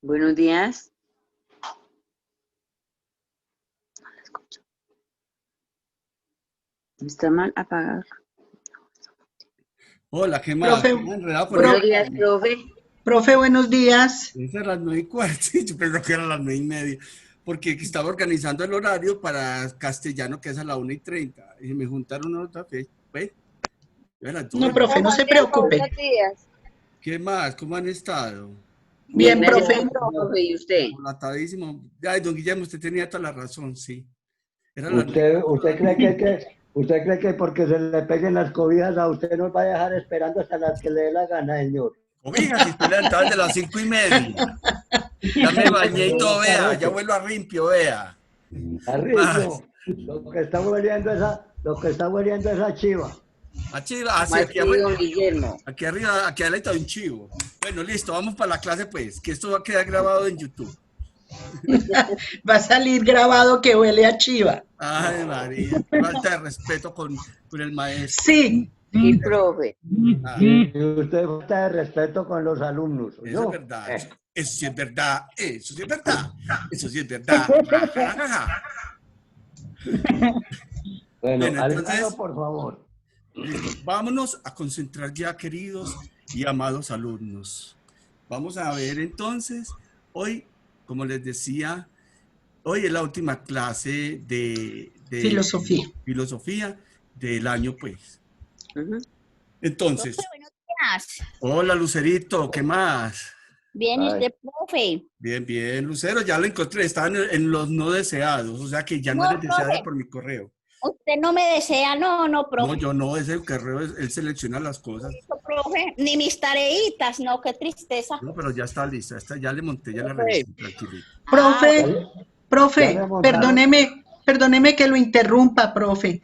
Buenos días. No la escucho. ¿Está mal apagado? Hola, ¿qué más? Profe, Me he enredado con Buenos pro- días, profe. profe, buenos días. es a las 9:15, sí, yo pensé que era a las 9:30, porque estaba organizando el horario para castellano, que es a las 1:30, y me juntaron otra vez, pues, a las No, 2. profe, no Juan se Diego, preocupe. buenos días. ¿Qué más? ¿Cómo han estado? Bien, Bien, me alegra, profe. profe. ¿Y usted? Volatadísimo. Ay, don Guillermo, usted tenía toda la razón, sí. Era las ¿Usted cree que porque se le peguen las cobijas a usted nos va a dejar esperando hasta las que le dé la gana, señor? cobijas, y estoy levantado desde las 5:30. Ya me bañé y todo, ¿No vea, ya parece? vuelvo a limpio, vea. Más. Arribio, lo que está hueliendo esa chiva. ¿Cómo Sí, aquí así, afuera. don Guillermo? Aquí arriba, aquí al lado hay un chivo. Bueno, listo, vamos para la clase pues, que esto va a quedar grabado en YouTube. Va a salir grabado que huele a chiva. Ay, María, qué falta de respeto con el maestro. Sí. Sí, profe. Ah, Y usted falta de respeto con los alumnos, eso es ¿oyó? verdad, eso sí es verdad, eso sí es verdad, eso sí es verdad. Ja, ja, ja, ja. Bueno, Bueno, al grano, entonces, por favor. listo, vámonos a concentrar ya, queridos y amados alumnos. Vamos a ver entonces, hoy, como les decía, hoy es la última clase de Filosofía. filosofía del año, pues. Ujú. Entonces, Profe, buenos días. hola Lucerito, ¿qué más? Bien, ¿y Ay, usted, profe? Bien, bien, Lucero, ya lo encontré, estaban en los no deseados, o sea que ya no No, eres deseado profe, por mi correo. usted no me desea, no, No, profe. yo no, es el correo, él selecciona las cosas. No, profe, ni mis tareitas, no, qué tristeza. No, pero ya está lista, ya le monté, ya la Profe. revisé, tranquilito. Ah, ya, Profe, bueno. le, ya le profe, montaron. perdóneme que lo interrumpa, profe.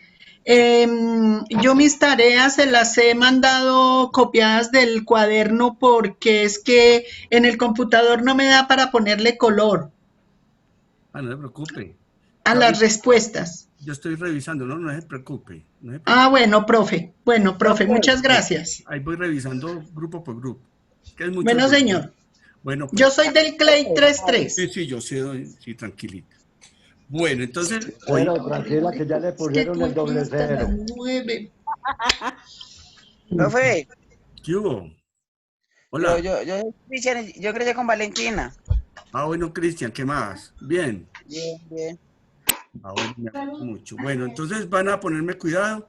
Yo mis tareas se las he mandado copiadas del cuaderno porque es que en el computador no me da para ponerle color Ah, no se preocupe. a Yo, las respuestas. yo estoy revisando, no se preocupe, no se Ah, preocupe. bueno, profe, Profe, muchas gracias. Ahí voy revisando grupo por grupo, que es mucho Bueno, ruido. señor, Bueno, yo pues, soy del Clay sí, 33. sí, yo sé, sí, tranquilita. Bueno, entonces, hoy, Pero tranquila que ya le Es que pusieron tú el aquí doble hasta las cero. 9. Profe, ¿qué hubo? yo, Hola. yo, yo, Cristian, yo crecí con Valentina. Ah, bueno, Cristian, ¿qué más? Bien. Bien, bien. Ah, bueno, me alegro mucho. Bueno, entonces van a ponerme cuidado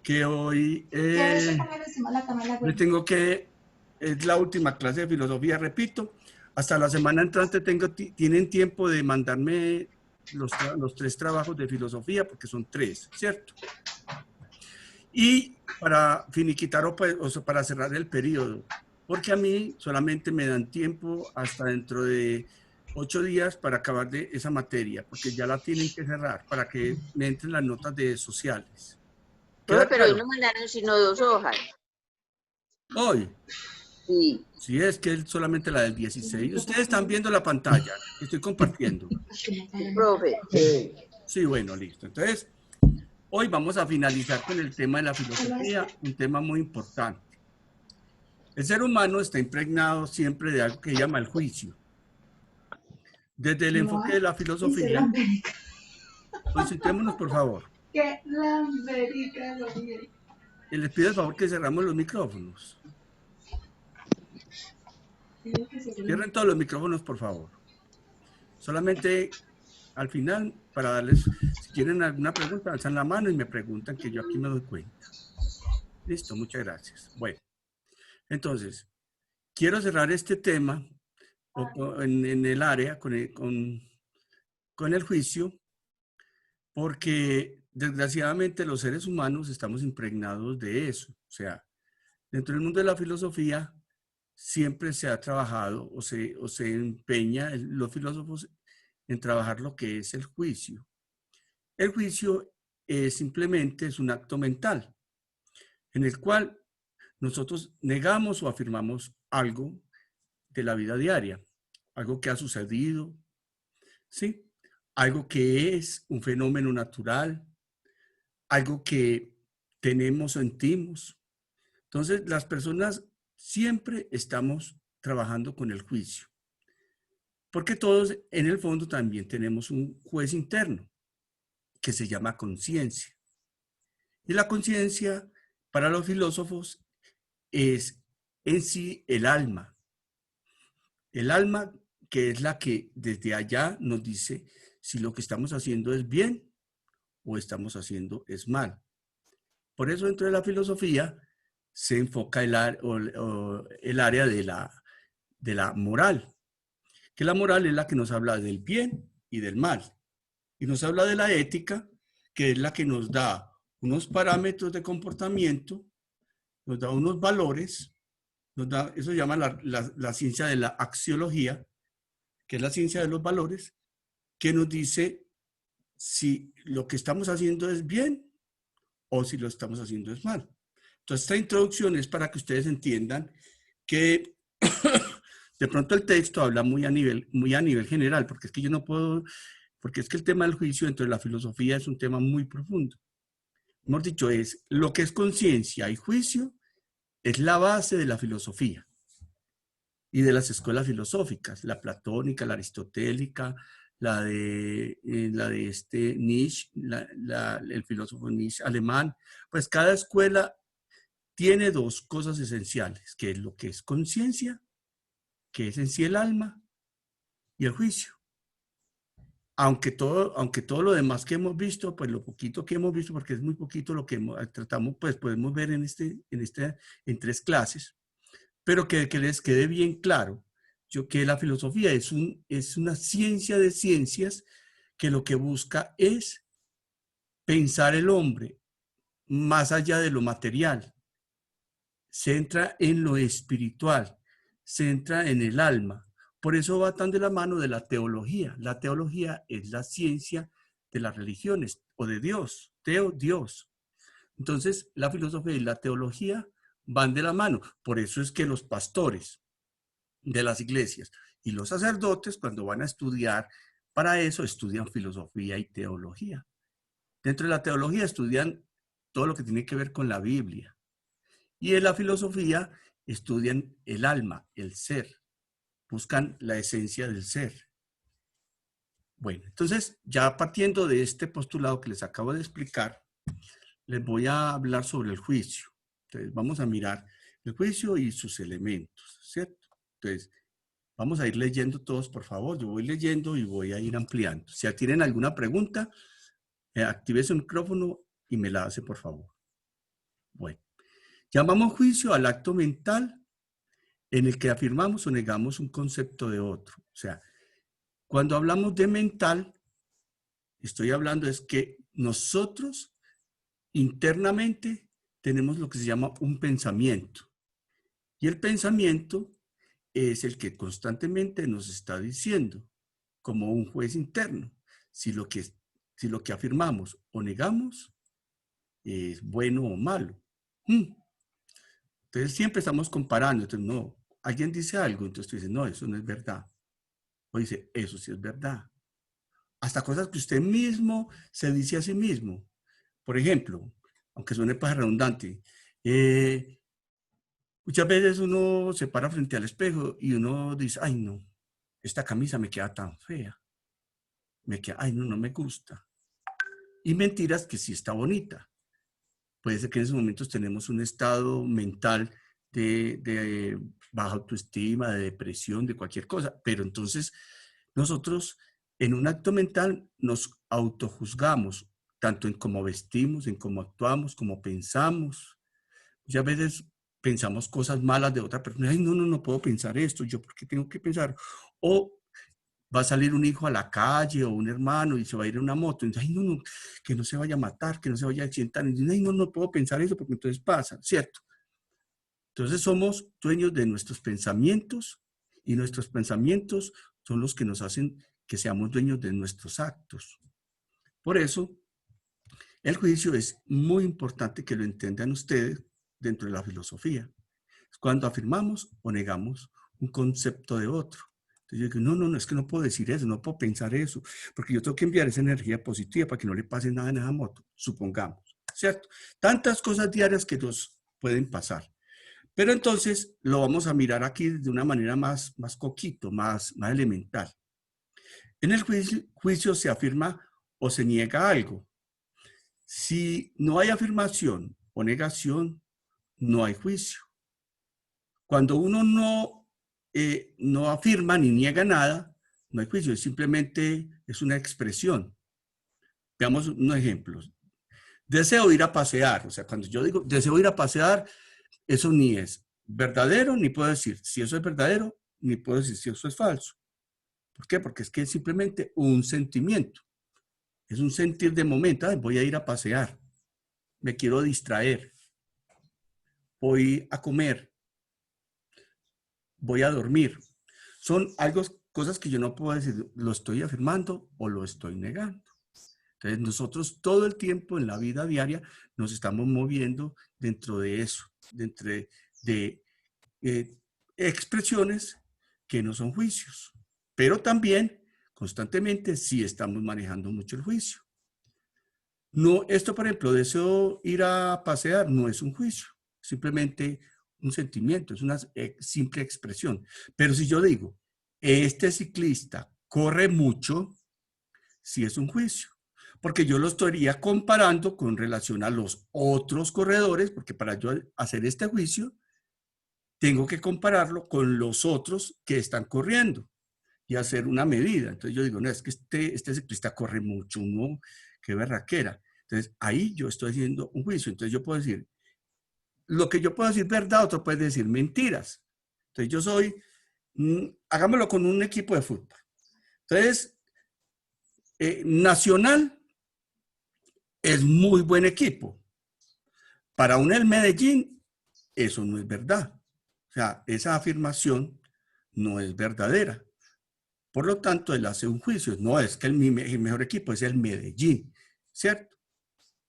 que hoy les tengo que, es la última clase de filosofía, repito, hasta la semana entrante tienen tiempo de mandarme los 3 trabajos de filosofía, porque son 3, ¿cierto? Y para finiquitar o sea, para cerrar el periodo, porque a mí solamente me dan tiempo hasta dentro de 8 días para acabar de esa materia, porque ya la tienen que cerrar para que me entren las notas de sociales. Profe, ¿Queda pero hoy claro? no mandaron sino 2 hojas. Hoy, Sí. si es que es solamente la del 16. Ustedes están viendo la pantalla que estoy compartiendo. Sí, profe. Sí. Sí, bueno, listo. Entonces, hoy vamos a finalizar con el tema de la filosofía, un tema muy importante. El ser humano está impregnado siempre de algo que llama el juicio. Desde el enfoque de la filosofía, concentrémonos por favor. Y les pido el favor que cerramos los micrófonos. Cierren todos los micrófonos, por favor. Solamente al final, para darles, si tienen alguna pregunta, alzan la mano y me preguntan, que yo aquí me doy cuenta. Listo, muchas gracias. Bueno, entonces, quiero cerrar este tema en el área con el juicio, porque desgraciadamente los seres humanos estamos impregnados de eso. O sea, dentro del mundo de la filosofía siempre se ha trabajado o se empeña los filósofos en trabajar lo que es el juicio. El juicio simplemente es un acto mental en el cual nosotros negamos o afirmamos algo de la vida diaria, algo que ha sucedido, ¿sí? Algo que es un fenómeno natural, algo que tenemos o sentimos. Entonces, las personas siempre estamos trabajando con el juicio. Porque todos en el fondo también tenemos un juez interno que se llama conciencia. Y la conciencia para los filósofos es en sí el alma. El alma que es la que desde allá nos dice si lo que estamos haciendo es bien o estamos haciendo es mal. Por eso dentro de la filosofía se enfoca el área de la moral, que la moral es la que nos habla del bien y del mal. Y nos habla de la ética, que es la que nos da unos parámetros de comportamiento, nos da unos valores, eso se llama la ciencia de la axiología, que es la ciencia de los valores, que nos dice si lo que estamos haciendo es bien o si lo estamos haciendo es mal. Entonces, esta introducción es para que ustedes entiendan que de pronto el texto habla muy a nivel general, porque es que yo no puedo, porque es que el tema del juicio dentro de la filosofía es un tema muy profundo. Hemos dicho, es lo que es conciencia y juicio es la base de la filosofía y de las escuelas filosóficas, la platónica, la aristotélica, la de Nietzsche, el filósofo Nietzsche alemán. Pues cada escuela tiene dos cosas esenciales, que es lo que es conciencia, que es en sí el alma, y el juicio. Aunque todo lo demás que hemos visto, pues lo poquito que hemos visto, porque es muy poquito lo que tratamos, pues podemos ver en 3 clases, pero que les quede bien claro que la filosofía es una ciencia de ciencias que lo que busca es pensar el hombre más allá de lo material, se entra en lo espiritual, se entra en el alma. Por eso va tan de la mano de la teología. La teología es la ciencia de las religiones o de Dios, Dios. Entonces, la filosofía y la teología van de la mano. Por eso es que los pastores de las iglesias y los sacerdotes, cuando van a estudiar, para eso estudian filosofía y teología. Dentro de la teología estudian todo lo que tiene que ver con la Biblia. Y en la filosofía estudian el alma, el ser. Buscan la esencia del ser. Bueno, entonces, ya partiendo de este postulado que les acabo de explicar, les voy a hablar sobre el juicio. Entonces, vamos a mirar el juicio y sus elementos, ¿cierto? Entonces, vamos a ir leyendo todos, por favor. Yo voy leyendo y voy a ir ampliando. Si tienen alguna pregunta, active su micrófono y me la hace, por favor. Bueno, llamamos juicio al acto mental en el que afirmamos o negamos un concepto de otro. O sea, cuando hablamos de mental, estoy hablando es que nosotros internamente tenemos lo que se llama un pensamiento. Y el pensamiento es el que constantemente nos está diciendo, como un juez interno, si lo que afirmamos o negamos es bueno o malo. Entonces siempre estamos comparando. Entonces, no, alguien dice algo, entonces tú dices, no, eso no es verdad. O dice, eso sí es verdad. Hasta cosas que usted mismo se dice a sí mismo. Por ejemplo, aunque suene para redundante, muchas veces uno se para frente al espejo y uno dice, ay no, esta camisa me queda tan fea. Ay no, no me gusta. Y mentiras que sí está bonita. Puede ser que en esos momentos tenemos un estado mental de baja autoestima, de depresión, de cualquier cosa. Pero entonces nosotros en un acto mental nos autojuzgamos, tanto en cómo vestimos, en cómo actuamos, cómo pensamos. Muchas veces pensamos cosas malas de otra persona. Ay, no puedo pensar esto. ¿Yo por qué tengo que pensar? O va a salir un hijo a la calle o un hermano y se va a ir en una moto. Entonces, ay, no, que no se vaya a matar, que no se vaya a accidentar. Y ay, no puedo pensar eso porque entonces pasa, ¿cierto? Entonces somos dueños de nuestros pensamientos y nuestros pensamientos son los que nos hacen que seamos dueños de nuestros actos. Por eso, el juicio es muy importante que lo entiendan ustedes dentro de la filosofía. Es cuando afirmamos o negamos un concepto de otro. Entonces yo digo, no, es que no puedo decir eso, no puedo pensar eso, porque yo tengo que enviar esa energía positiva para que no le pase nada en esa moto, supongamos, ¿cierto? Tantas cosas diarias que nos pueden pasar. Pero entonces lo vamos a mirar aquí de una manera más coquito, más elemental. En el juicio se afirma o se niega algo. Si no hay afirmación o negación, no hay juicio. Cuando uno no afirma ni niega nada, no hay juicio, simplemente es una expresión. Veamos unos ejemplos. Deseo ir a pasear, o sea, cuando yo digo deseo ir a pasear, eso ni es verdadero, ni puedo decir si eso es verdadero, ni puedo decir si eso es falso. ¿Por qué? Porque es que es simplemente un sentimiento. Es un sentir de momento. Ay, voy a ir a pasear. Me quiero distraer. Voy a comer. Voy a dormir. Son cosas que yo no puedo decir, lo estoy afirmando o lo estoy negando. Entonces, nosotros todo el tiempo en la vida diaria nos estamos moviendo dentro de eso, dentro de expresiones que no son juicios. Pero también, constantemente, sí estamos manejando mucho el juicio. No, esto, por ejemplo, deseo ir a pasear, no es un juicio, simplemente un sentimiento, es una simple expresión. Pero si yo digo, este ciclista corre mucho, sí es un juicio. Porque yo lo estaría comparando con relación a los otros corredores, porque para yo hacer este juicio, tengo que compararlo con los otros que están corriendo y hacer una medida. Entonces yo digo, no, es que este ciclista corre mucho, ¿no? Qué berraquera. Entonces ahí yo estoy haciendo un juicio. Entonces yo puedo decir, lo que yo puedo decir verdad, otro puede decir mentiras. Entonces yo soy, hagámoslo con un equipo de fútbol. Entonces, Nacional es muy buen equipo. Para el Medellín, eso no es verdad. O sea, esa afirmación no es verdadera. Por lo tanto, él hace un juicio. No es que el mejor equipo es el Medellín, ¿cierto?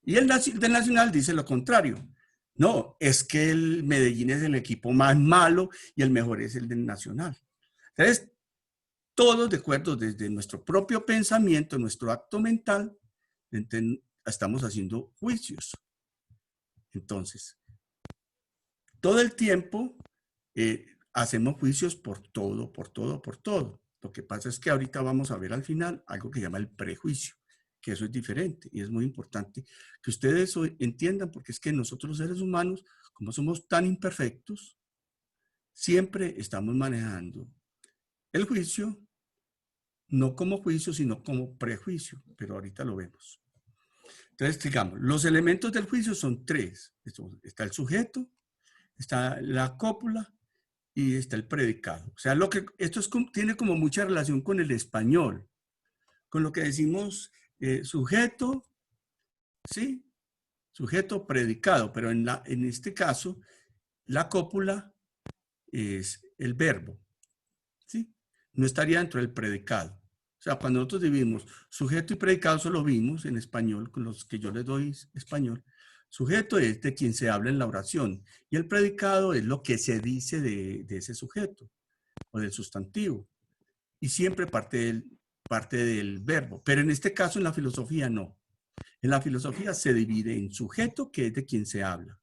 Y el del Nacional dice lo contrario. No, es que el Medellín es el equipo más malo y el mejor es el del Nacional. Entonces, todos de acuerdo desde nuestro propio pensamiento, nuestro acto mental, estamos haciendo juicios. Entonces, todo el tiempo hacemos juicios por todo, por todo, por todo. Lo que pasa es que ahorita vamos a ver al final algo que se llama el prejuicio, que eso es diferente y es muy importante que ustedes entiendan, porque es que nosotros los seres humanos, como somos tan imperfectos, siempre estamos manejando el juicio, no como juicio, sino como prejuicio, pero ahorita lo vemos. Entonces, digamos, los elementos del juicio son tres. Está el sujeto, está la cópula y está el predicado. O sea, esto tiene como mucha relación con el español, con lo que decimos sujeto, ¿sí? Sujeto, predicado, pero en este caso, la cópula es el verbo, ¿sí? No estaría dentro del predicado. O sea, cuando nosotros dividimos sujeto y predicado, eso lo vimos en español, con los que yo les doy español. Sujeto es de quien se habla en la oración y el predicado es lo que se dice de ese sujeto o del sustantivo. Y siempre parte del verbo. Pero en este caso, en la filosofía, no. En la filosofía se divide en sujeto, que es de quien se habla.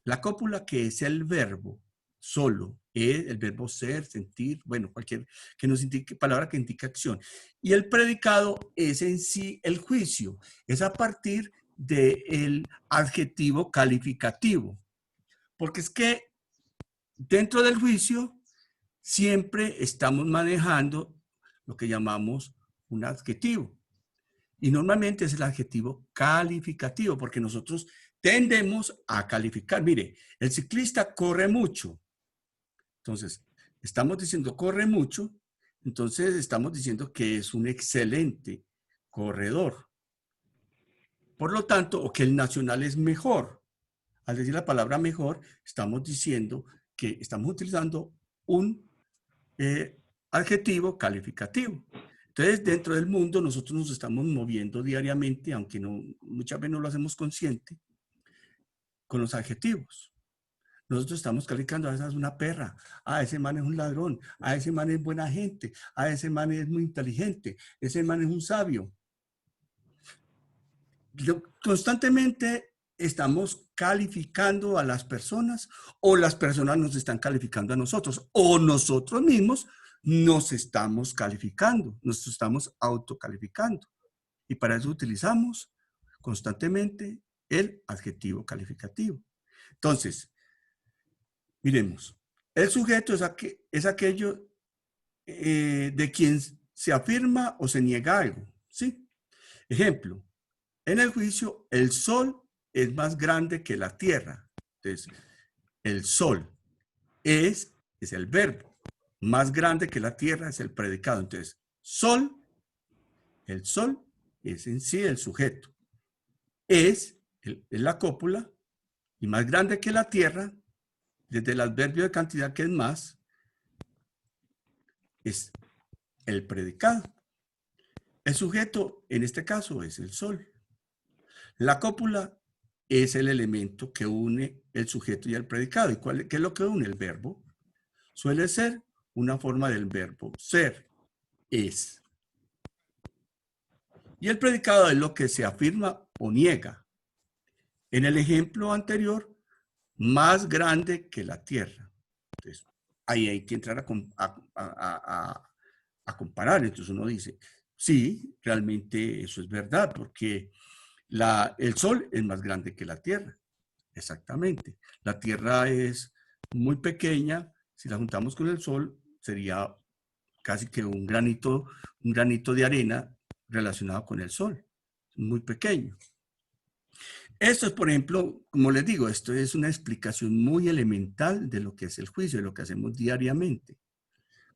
La cópula, que es el verbo solo, es el verbo ser, sentir, bueno, cualquier que nos indique, palabra que indique acción. Y el predicado es en sí el juicio, es a partir del adjetivo calificativo. Porque es que dentro del juicio siempre estamos manejando lo que llamamos un adjetivo. Y normalmente es el adjetivo calificativo, porque nosotros tendemos a calificar. Mire, el ciclista corre mucho. Entonces, estamos diciendo corre mucho, entonces estamos diciendo que es un excelente corredor. Por lo tanto, o que el Nacional es mejor. Al decir la palabra mejor, estamos diciendo que estamos utilizando un adjetivo calificativo. Entonces, dentro del mundo, nosotros nos estamos moviendo diariamente, aunque muchas veces no lo hacemos consciente, con los adjetivos. Nosotros estamos calificando, esa es una perra, ese man es un ladrón, ese man es buena gente, ese man es muy inteligente, ese man es un sabio. Constantemente estamos calificando a las personas o las personas nos están calificando a nosotros o nosotros mismos nos estamos calificando, nos estamos autocalificando. Y para eso utilizamos constantemente el adjetivo calificativo. Entonces, miremos, el sujeto es aquello de quien se afirma o se niega algo, ¿sí? Ejemplo, en el juicio, el sol es más grande que la tierra. Entonces, el sol es el verbo. Más grande que la tierra es el predicado. Entonces, el sol es en sí el sujeto. Es la cópula y más grande que la tierra, desde el adverbio de cantidad que es más, es el predicado. El sujeto en este caso es el sol. La cópula es el elemento que une el sujeto y el predicado. ¿Y qué es lo que une? El verbo. Suele ser una forma del verbo ser, es. Y el predicado es lo que se afirma o niega. En el ejemplo anterior, más grande que la tierra. Entonces, ahí hay que entrar a comparar. Entonces uno dice, sí, realmente eso es verdad, porque el sol es más grande que la tierra. Exactamente. La tierra es muy pequeña. Si la juntamos con el sol, sería casi que un granito de arena relacionado con el sol. Muy pequeño. Esto es, por ejemplo, como les digo, esto es una explicación muy elemental de lo que es el juicio, de lo que hacemos diariamente.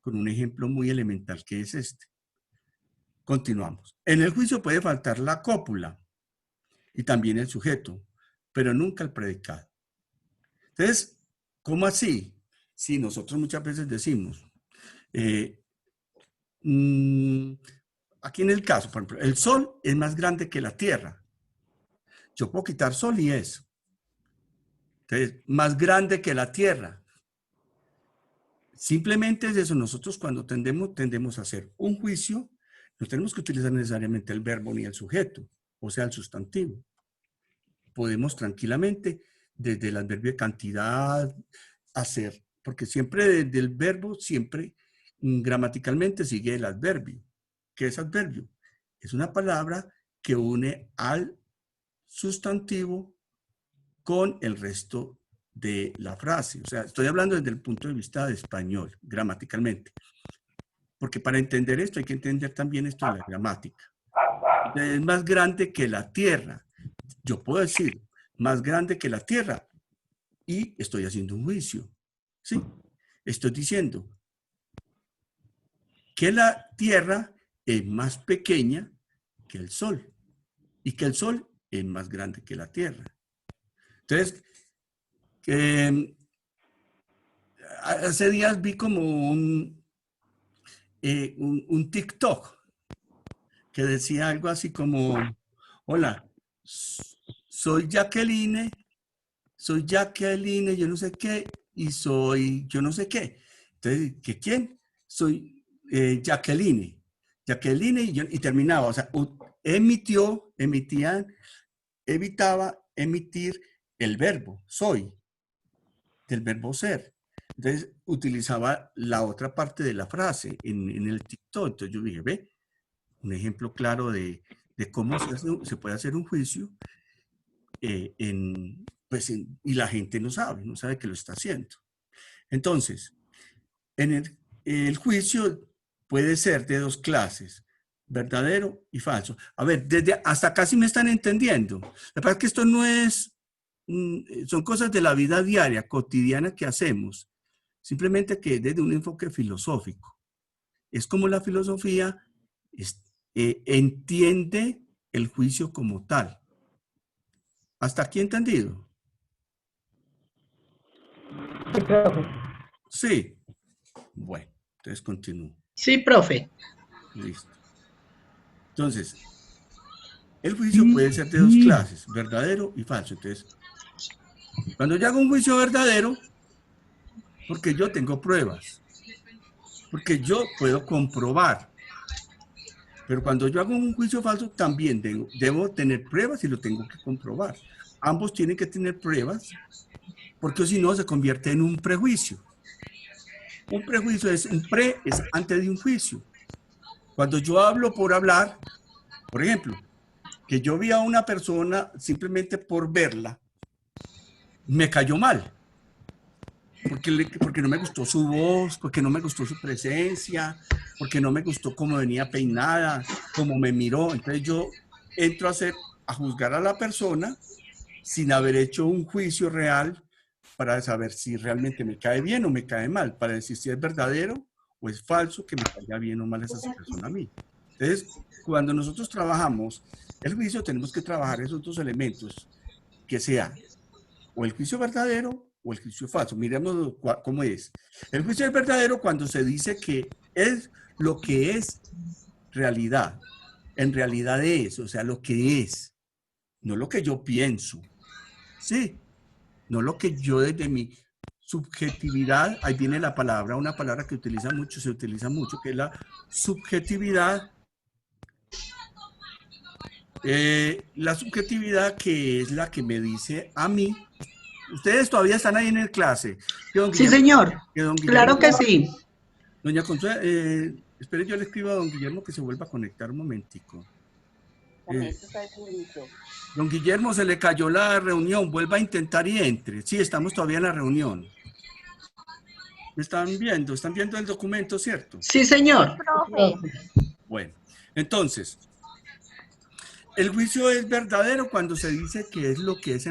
Con un ejemplo muy elemental que es este. Continuamos. En el juicio puede faltar la cópula y también el sujeto, pero nunca el predicado. Entonces, ¿cómo así? Sí, nosotros muchas veces decimos, aquí en el caso, por ejemplo, el sol es más grande que la tierra. Yo puedo quitar sol y es. Entonces, más grande que la tierra. Simplemente es eso. Nosotros cuando tendemos a hacer un juicio, no tenemos que utilizar necesariamente el verbo ni el sujeto, o sea, el sustantivo. Podemos tranquilamente, desde el adverbio de cantidad, hacer, porque siempre desde el verbo, siempre gramaticalmente sigue el adverbio. ¿Qué es adverbio? Es una palabra que une al sustantivo con el resto de la frase. O sea, estoy hablando desde el punto de vista de español, gramaticalmente. Porque para entender esto hay que entender también esto de la gramática. Es más grande que la tierra. Yo puedo decir más grande que la tierra y estoy haciendo un juicio. ¿Sí? Estoy diciendo que la tierra es más pequeña que el sol y que el sol es más grande que la tierra. Entonces, hace días vi como un TikTok que decía algo así como, hola, soy Jacqueline, yo no sé qué, y soy yo no sé qué. Entonces, ¿quién? Soy Jacqueline, y terminaba, o sea, evitaba emitir el verbo, soy, del verbo ser. Entonces, utilizaba la otra parte de la frase en el TikTok. Entonces, yo dije, ve, un ejemplo claro de cómo se puede hacer un juicio y la gente no sabe que lo está haciendo. Entonces, el juicio puede ser de dos clases, verdadero y falso. A ver, hasta acá sí me están entendiendo. La verdad es que esto no es, son cosas de la vida diaria, cotidiana que hacemos. Simplemente que desde un enfoque filosófico. Es como la filosofía entiende el juicio como tal. ¿Hasta aquí entendido? Sí, profe. Sí. Bueno, entonces continúo. Sí, profe. Listo. Entonces, el juicio puede ser de dos clases, verdadero y falso. Entonces, cuando yo hago un juicio verdadero, porque yo tengo pruebas, porque yo puedo comprobar. Pero cuando yo hago un juicio falso, también debo tener pruebas y lo tengo que comprobar. Ambos tienen que tener pruebas, porque si no se convierte en un prejuicio. Un prejuicio es es antes de un juicio. Cuando yo hablo por hablar, por ejemplo, que yo vi a una persona simplemente por verla, me cayó mal. Porque no me gustó su voz, porque no me gustó su presencia, porque no me gustó cómo venía peinada, cómo me miró. Entonces yo entro a juzgar a la persona sin haber hecho un juicio real para saber si realmente me cae bien o me cae mal, para decir si es verdadero o es falso que me caiga bien o mal esa persona a mí. Entonces, cuando nosotros trabajamos el juicio, tenemos que trabajar esos dos elementos, que sea o el juicio verdadero o el juicio falso. Miremos cómo es. El juicio es verdadero cuando se dice que es lo que es realidad. En realidad es, o sea, lo que es. No lo que yo pienso. Sí. No lo que yo desde mi subjetividad, ahí viene la palabra, una palabra que se utiliza mucho, que es la subjetividad. La subjetividad que es la que me dice a mí. Ustedes todavía están ahí en el clase. Sí, señor. Claro que sí. Doña Consuelo, espere, yo le escribo a don Guillermo que se vuelva a conectar un momentico. Don Guillermo, se le cayó la reunión, vuelva a intentar y entre. Sí, estamos todavía en la reunión. Están viendo el documento, ¿cierto? Sí, señor. Bueno, entonces, el juicio es verdadero cuando se dice que es lo que es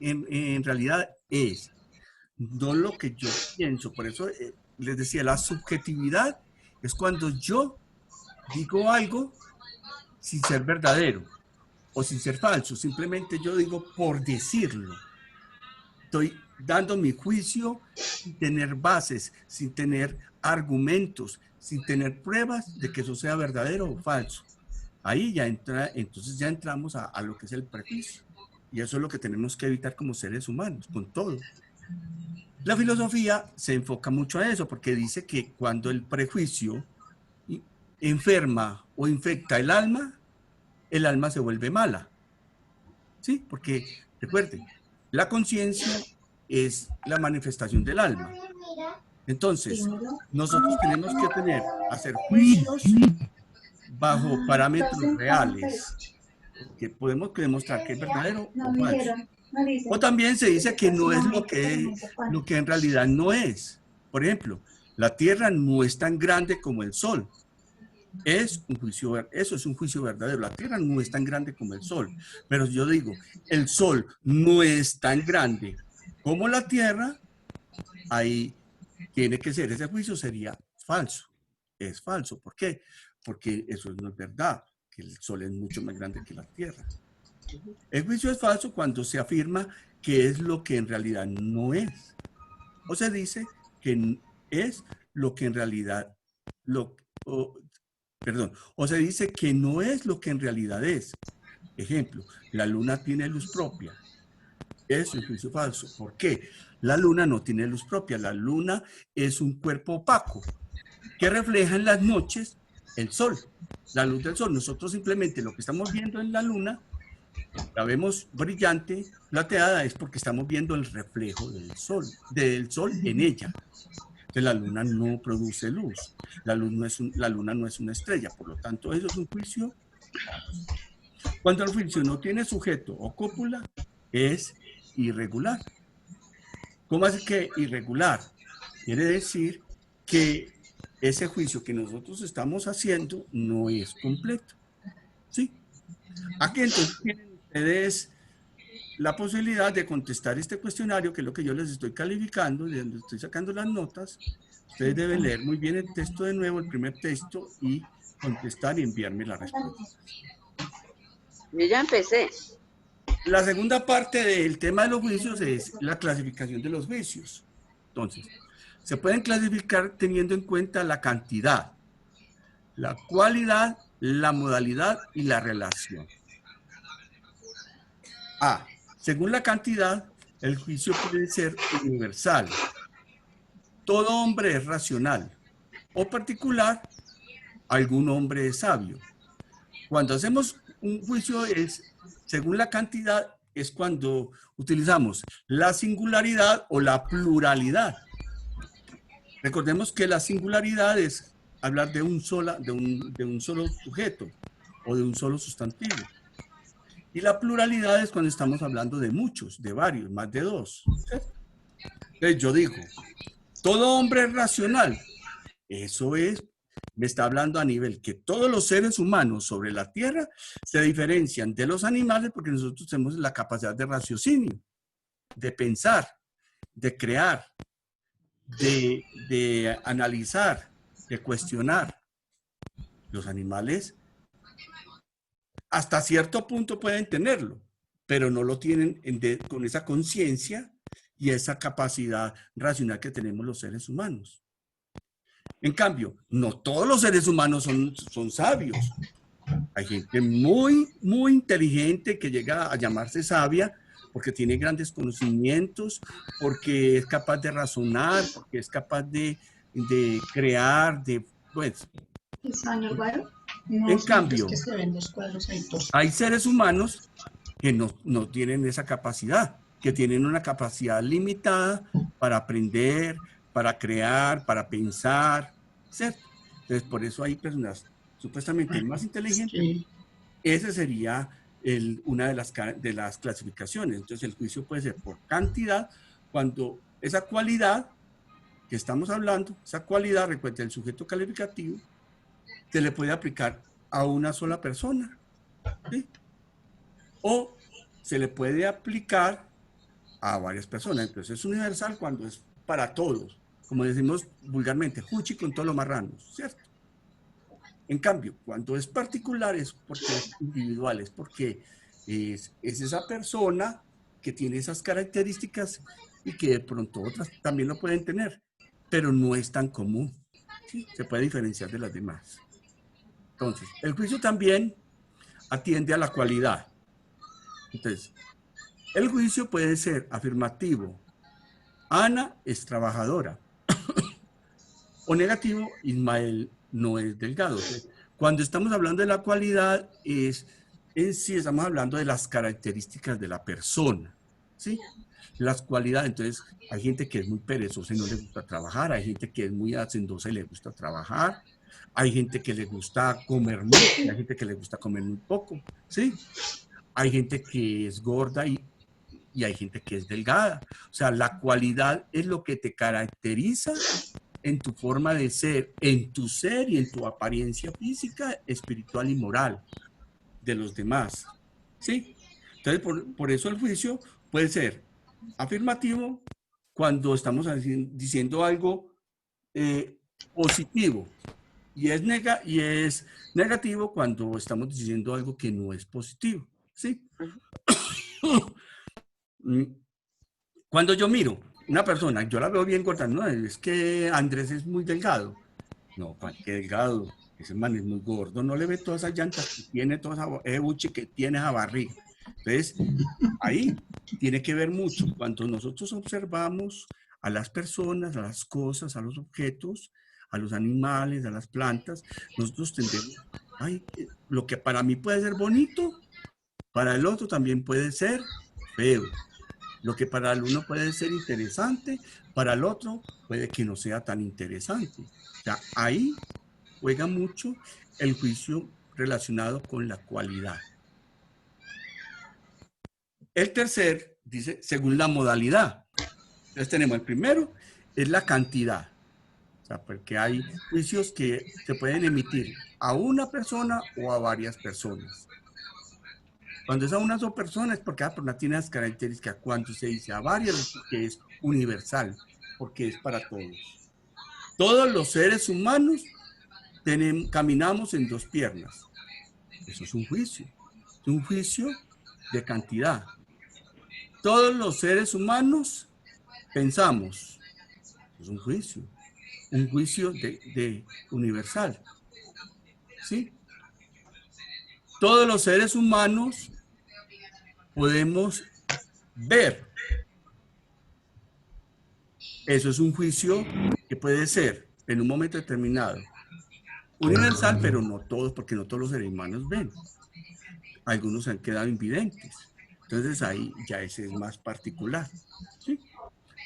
en realidad es, no lo que yo pienso. Por eso les decía, la subjetividad es cuando yo digo algo sin ser verdadero o sin ser falso. Simplemente yo digo por decirlo. Estoy dando mi juicio sin tener bases, sin tener argumentos, sin tener pruebas de que eso sea verdadero o falso. Ahí ya entonces ya entramos a lo que es el prejuicio. Y eso es lo que tenemos que evitar como seres humanos, con todo. La filosofía se enfoca mucho a eso, porque dice que cuando el prejuicio enferma o infecta el alma se vuelve mala. ¿Sí? Porque, recuerden, la conciencia es la manifestación del alma. Entonces, nosotros tenemos que hacer juicios bajo parámetros reales, que podemos demostrar que es verdadero o falso. O también se dice que no es lo que en realidad no es. Por ejemplo, la Tierra no es tan grande como el Sol. Eso es un juicio verdadero. La Tierra no es tan grande como el Sol. Pero yo digo, el Sol no es tan grande como la Tierra, ahí tiene que ser, ese juicio sería falso. Es falso. ¿Por qué? Porque eso no es verdad, que el Sol es mucho más grande que la Tierra. El juicio es falso cuando se afirma que es lo que en realidad no es. O se dice que es lo que en realidad, o se dice que no es lo que en realidad es. Ejemplo, la luna tiene luz propia. Es un juicio falso. ¿Por qué? La luna no tiene luz propia. La luna es un cuerpo opaco que refleja en las noches el sol, la luz del sol. Nosotros simplemente lo que estamos viendo en la luna, la vemos brillante, plateada, es porque estamos viendo el reflejo del sol en ella. Entonces la luna no produce luz. La luna no es una estrella, por lo tanto eso es un juicio. Cuando el juicio no tiene sujeto o cópula, es irregular. ¿Cómo es que irregular? Quiere decir que ese juicio que nosotros estamos haciendo no es completo. ¿Sí? Aquí entonces tienen ustedes la posibilidad de contestar este cuestionario, que es lo que yo les estoy calificando, de donde estoy sacando las notas. Ustedes deben leer muy bien el texto de nuevo, el primer texto, y contestar y enviarme la respuesta. Yo ya empecé. La segunda parte del tema de los juicios es la clasificación de los juicios. Entonces, se pueden clasificar teniendo en cuenta la cantidad, la cualidad, la modalidad y la relación. A. Según la cantidad, el juicio puede ser universal. Todo hombre es racional. O particular, algún hombre es sabio. Cuando hacemos un juicio según la cantidad, es cuando utilizamos la singularidad o la pluralidad. Recordemos que la singularidad es hablar de un solo sujeto o de un solo sustantivo. Y la pluralidad es cuando estamos hablando de muchos, de varios, más de dos. ¿Cierto? Entonces yo digo, todo hombre es racional. Eso es, me está hablando a nivel que todos los seres humanos sobre la Tierra se diferencian de los animales porque nosotros tenemos la capacidad de raciocinio, de pensar, de crear, de analizar, de cuestionar. Los animales hasta cierto punto pueden tenerlo, pero no lo tienen con esa conciencia y esa capacidad racional que tenemos los seres humanos. En cambio, no todos los seres humanos son sabios. Hay gente muy, muy inteligente que llega a llamarse sabia porque tiene grandes conocimientos, porque es capaz de razonar, porque es capaz de crear, pues. En cambio, hay seres humanos que no tienen esa capacidad, que tienen una capacidad limitada para aprender, para crear, para pensar, ¿cierto? Entonces, por eso hay personas supuestamente más inteligentes. Sí. Esa sería una de las clasificaciones. Entonces, el juicio puede ser por cantidad, cuando esa cualidad que estamos hablando, esa cualidad, recuerda, el sujeto calificativo, se le puede aplicar a una sola persona, ¿sí? O se le puede aplicar a varias personas. Entonces, es universal cuando es para todos. Como decimos vulgarmente, juchi con todos los marranos, ¿cierto? En cambio, cuando es particular es porque es individual, es porque es esa persona que tiene esas características y que de pronto otras también lo pueden tener, pero no es tan común, ¿sí? Se puede diferenciar de las demás. Entonces, el juicio también atiende a la cualidad. Entonces, el juicio puede ser afirmativo. Ana es trabajadora. O negativo, Ismael no es delgado. Cuando estamos hablando de la cualidad, en sí estamos hablando de las características de la persona, ¿sí? Las cualidades. Entonces, hay gente que es muy perezosa y no le gusta trabajar, hay gente que es muy hacendosa y le gusta trabajar, hay gente que le gusta comer mucho, hay gente que le gusta comer muy poco, ¿sí? Hay gente que es gorda y hay gente que es delgada. O sea, la cualidad es lo que te caracteriza en tu forma de ser, en tu ser y en tu apariencia física, espiritual y moral de los demás, ¿sí? Entonces, por eso el juicio puede ser afirmativo cuando estamos diciendo algo positivo y es negativo cuando estamos diciendo algo que no es positivo, ¿sí? Cuando yo miro una persona, yo la veo bien gorda, no, es que Andrés es muy delgado. No, qué delgado, ese man es muy gordo, no le ve todas esas llantas que tiene, toda esa buche que tiene esa barriga. Entonces, ahí tiene que ver mucho. Cuando nosotros observamos a las personas, a las cosas, a los objetos, a los animales, a las plantas, nosotros tendemos, lo que para mí puede ser bonito, para el otro también puede ser feo. Lo que para el uno puede ser interesante, para el otro puede que no sea tan interesante. O sea, ahí juega mucho el juicio relacionado con la cualidad. El tercer dice, según la modalidad. Entonces tenemos el primero, es la cantidad. O sea, porque hay juicios que se pueden emitir a una persona o a varias personas. Cuando es a una sola persona es porque cada persona tiene las características. Cuando se dice a varias es porque es universal, porque es para todos. Todos los seres humanos caminamos en dos piernas. Eso es un juicio. Es un juicio de cantidad. Todos los seres humanos pensamos. Es un juicio. Un juicio de universal. ¿Sí? Todos los seres humanos podemos ver. Eso es un juicio que puede ser en un momento determinado universal, pero no todos, porque no todos los seres humanos ven. Algunos han quedado invidentes. Entonces ahí ya ese es más particular. ¿Sí?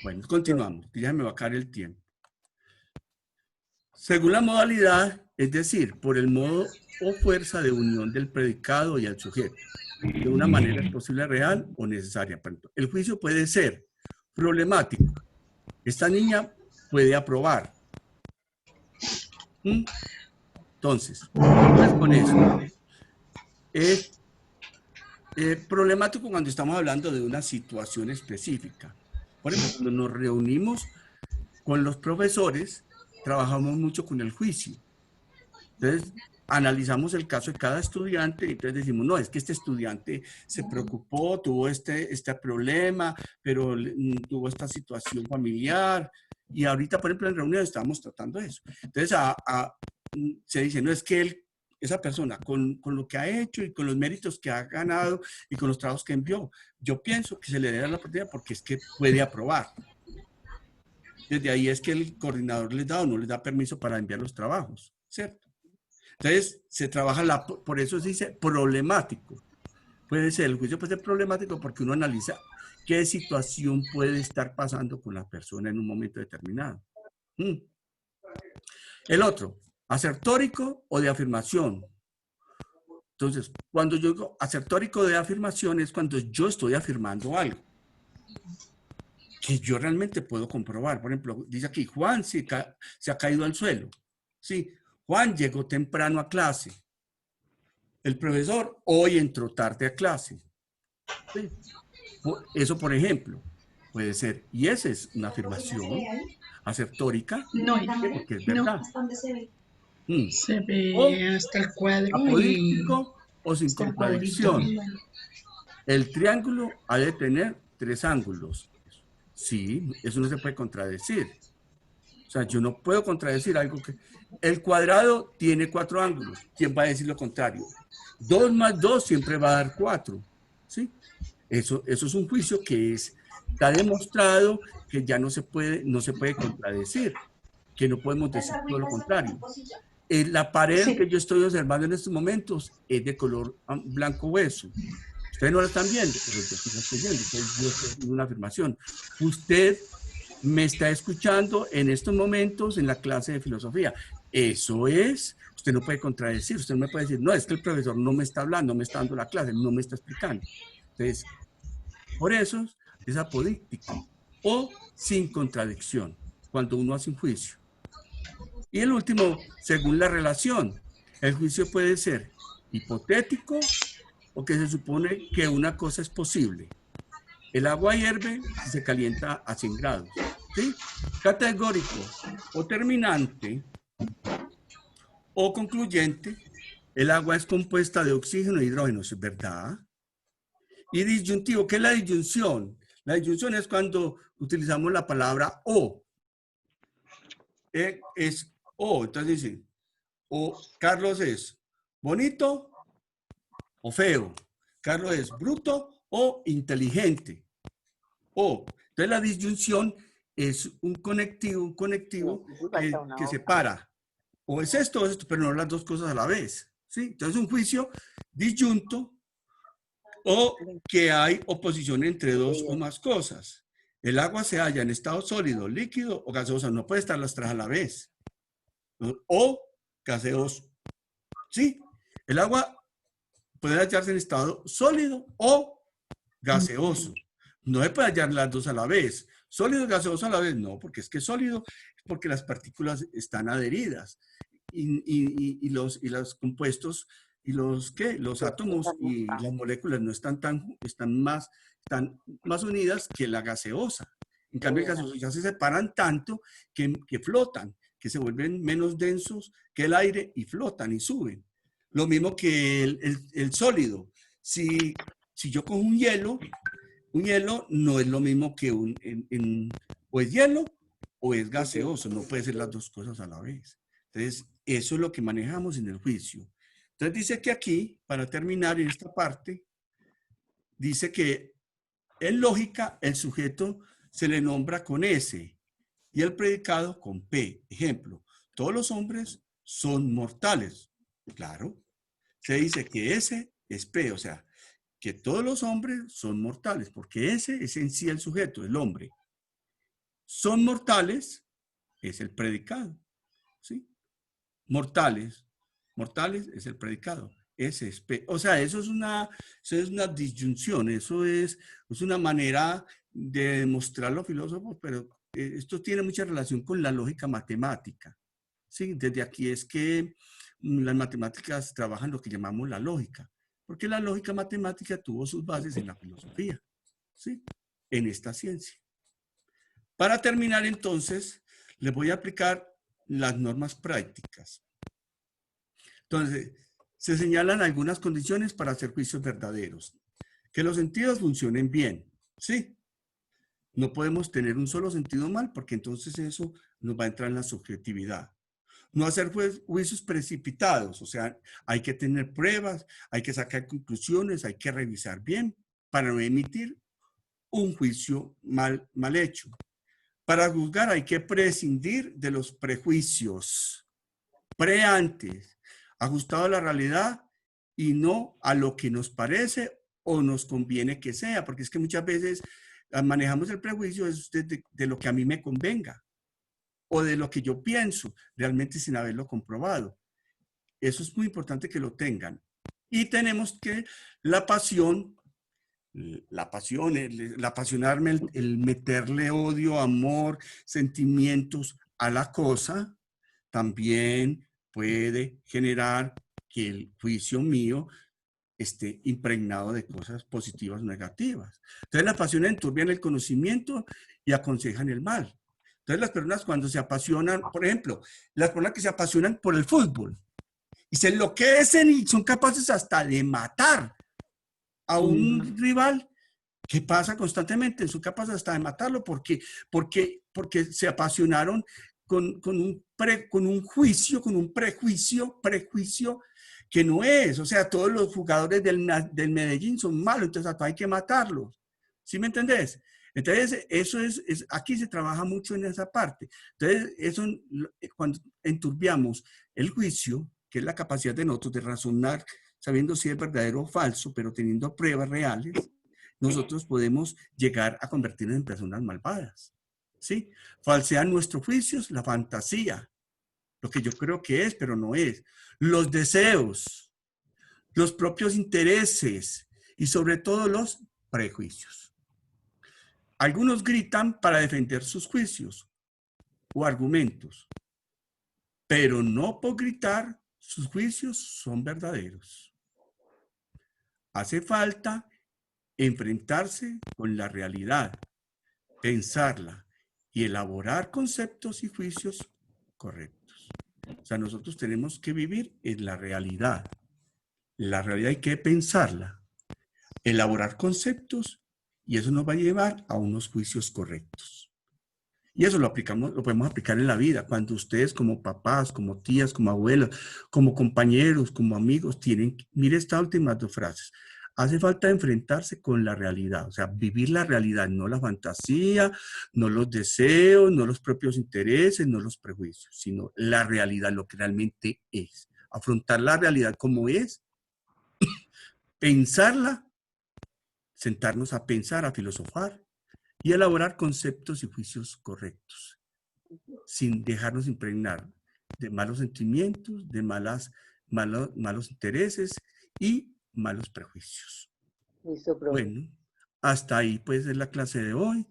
Bueno, continuamos, que ya me va a caer el tiempo. Según la modalidad, es decir, por el modo o fuerza de unión del predicado y el sujeto, de una manera posible, real o necesaria. El juicio puede ser problemático. Esta niña puede aprobar. Entonces, pues con eso, es problemático cuando estamos hablando de una situación específica. Por ejemplo, cuando nos reunimos con los profesores, trabajamos mucho con el juicio. Entonces, analizamos el caso de cada estudiante y entonces decimos, no, es que este estudiante se preocupó, tuvo este problema, pero tuvo esta situación familiar. Y ahorita, por ejemplo, en reunión estábamos tratando eso. Entonces, se dice, no, es que esa persona, con lo que ha hecho y con los méritos que ha ganado y con los trabajos que envió, yo pienso que se le dé la oportunidad porque es que puede aprobar. Desde ahí es que el coordinador les da o no les da permiso para enviar los trabajos, ¿cierto? Entonces, se trabaja, por eso se dice problemático. Puede ser, el juicio puede ser problemático porque uno analiza qué situación puede estar pasando con la persona en un momento determinado. El otro, asertórico o de afirmación. Entonces, cuando yo digo asertórico de afirmación es cuando yo estoy afirmando algo que yo realmente puedo comprobar. Por ejemplo, dice aquí, Juan se ha caído al suelo. Sí, Juan llegó temprano a clase. El profesor hoy entró tarde a clase. Sí. Eso, por ejemplo, puede ser. Y esa es una afirmación asertórica. No, porque es verdad. Se ve hasta el cuadro. Apodíctico o sin contradicción. El triángulo ha de tener 3 ángulos. Sí, eso no se puede contradecir. O sea, yo no puedo contradecir algo que... El cuadrado tiene 4 ángulos. ¿Quién va a decir lo contrario? 2 más 2 siempre va a dar 4. ¿Sí? Eso es un juicio que está demostrado que ya no se puede contradecir. Que no podemos decir todo lo contrario. La pared que yo estoy observando en estos momentos es de color blanco hueso. Ustedes no la están viendo, pero yo sí la estoy viendo. Yo estoy haciendo una afirmación. Usted me está escuchando en estos momentos en la clase de filosofía. Eso es, usted no puede contradecir, usted no me puede decir, no, es que el profesor no me está hablando, no me está dando la clase, no me está explicando. Entonces, por eso es apodíctico o sin contradicción, cuando uno hace un juicio. Y el último, según la relación, el juicio puede ser hipotético o que se supone que una cosa es posible. El agua hierve si se calienta a 100 grados. ¿Sí? Categórico o terminante o concluyente, el agua es compuesta de oxígeno e hidrógeno, ¿es verdad? Y disyuntivo, ¿qué es la disyunción? La disyunción es cuando utilizamos la palabra o. Es o, entonces dice, o Carlos es bonito o feo. Carlos es bruto o inteligente. O, entonces la disyunción es un conectivo que separa. O es esto o es esto, pero no las dos cosas a la vez. ¿Sí? Entonces un juicio disyunto o que hay oposición entre dos o más cosas. El agua se halla en estado sólido, líquido o gaseoso. No puede estar las tres a la vez. O gaseoso. ¿Sí? El agua puede hallarse en estado sólido o gaseoso. No se puede hallar las dos a la vez. Sólido y gaseoso a la vez, no, porque es que sólido es porque las partículas están adheridas y los compuestos y los átomos y las moléculas no están están más unidas que la gaseosa. En cambio, el gaseoso ya se separan tanto que flotan, que se vuelven menos densos que el aire y flotan y suben. Lo mismo que el sólido. Si yo cojo un hielo no es lo mismo que o es hielo o es gaseoso. No puede ser las dos cosas a la vez. Entonces, eso es lo que manejamos en el juicio. Entonces, dice que aquí, para terminar en esta parte, dice que en lógica el sujeto se le nombra con S y el predicado con P. Ejemplo, todos los hombres son mortales. Claro. Se dice que S es P, o sea, que todos los hombres son mortales, porque ese es en sí el sujeto, el hombre. Son mortales es el predicado, ¿sí? mortales. Mortales es el predicado. O sea, eso es una disyunción, eso es una manera de demostrar los filósofos, pero esto tiene mucha relación con la lógica matemática. ¿Sí? Desde aquí es que las matemáticas trabajan lo que llamamos la lógica, porque la lógica matemática tuvo sus bases en la filosofía, ¿sí? En esta ciencia. Para terminar, entonces, les voy a aplicar las normas prácticas. Entonces, se señalan algunas condiciones para hacer juicios verdaderos. Que los sentidos funcionen bien, ¿sí? No podemos tener un solo sentido mal, porque entonces eso nos va a entrar en la subjetividad. No hacer juicios precipitados, o sea, hay que tener pruebas, hay que sacar conclusiones, hay que revisar bien para no emitir un juicio mal hecho. Para juzgar hay que prescindir de los prejuicios antes, ajustado a la realidad y no a lo que nos parece o nos conviene que sea, porque es que muchas veces manejamos el prejuicio de lo que a mí me convenga o de lo que yo pienso, realmente sin haberlo comprobado. Eso es muy importante que lo tengan. Y tenemos que la pasión, el apasionarme, el meterle odio, amor, sentimientos a la cosa, también puede generar que el juicio mío esté impregnado de cosas positivas o negativas. Entonces la pasión enturbia el conocimiento y aconsejan el mal. Entonces las personas cuando se apasionan, por ejemplo, las personas que se apasionan por el fútbol y se enloquecen y son capaces hasta de matar a un rival, ¿qué pasa constantemente? Son capaces hasta de matarlo porque se apasionaron con un juicio, con un prejuicio que no es. O sea, todos los jugadores del Medellín son malos, entonces hay que matarlos. ¿Sí me entendés? Entonces, eso es aquí se trabaja mucho en esa parte. Entonces, eso, cuando enturbiamos el juicio, que es la capacidad de nosotros de razonar, sabiendo si es verdadero o falso, pero teniendo pruebas reales, nosotros podemos llegar a convertirnos en personas malvadas. ¿Sí? Falsean nuestros juicios, la fantasía, lo que yo creo que es, pero no es. Los deseos, los propios intereses y sobre todo los prejuicios. Algunos gritan para defender sus juicios o argumentos, pero no por gritar sus juicios son verdaderos. Hace falta enfrentarse con la realidad, pensarla y elaborar conceptos y juicios correctos. O sea, nosotros tenemos que vivir en la realidad. La realidad hay que pensarla, elaborar conceptos y eso nos va a llevar a unos juicios correctos. Y eso lo podemos aplicar en la vida. Cuando ustedes como papás, como tías, como abuelas, como compañeros, como amigos, mire estas últimas dos frases. Hace falta enfrentarse con la realidad, o sea, vivir la realidad, no la fantasía, no los deseos, no los propios intereses, no los prejuicios, sino la realidad, lo que realmente es. Afrontar la realidad como es, pensarla, sentarnos a pensar, a filosofar y elaborar conceptos y juicios correctos, sin dejarnos impregnar de malos sentimientos, de malos intereses y malos prejuicios. Listo, profe. Bueno, hasta ahí pues es la clase de hoy.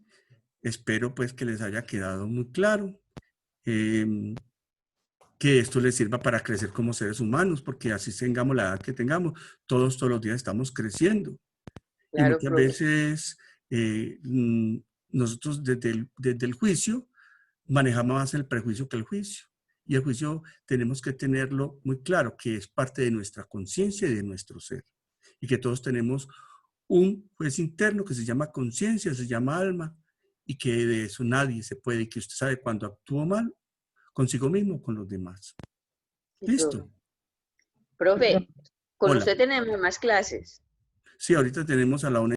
Espero pues que les haya quedado muy claro, que esto les sirva para crecer como seres humanos, porque así tengamos la edad que tengamos, todos los días estamos creciendo. Claro, y muchas profe. veces nosotros desde el juicio manejamos más el prejuicio que el juicio. Y el juicio tenemos que tenerlo muy claro, que es parte de nuestra conciencia y de nuestro ser. Y que todos tenemos un juez interno que se llama conciencia, se llama alma, y que de eso nadie se puede, y que usted sabe cuando actúa mal, consigo mismo, con los demás. Sí, ¿Listo? Profe, con Hola. usted tenemos más clases. Sí, ahorita tenemos a la 1:30.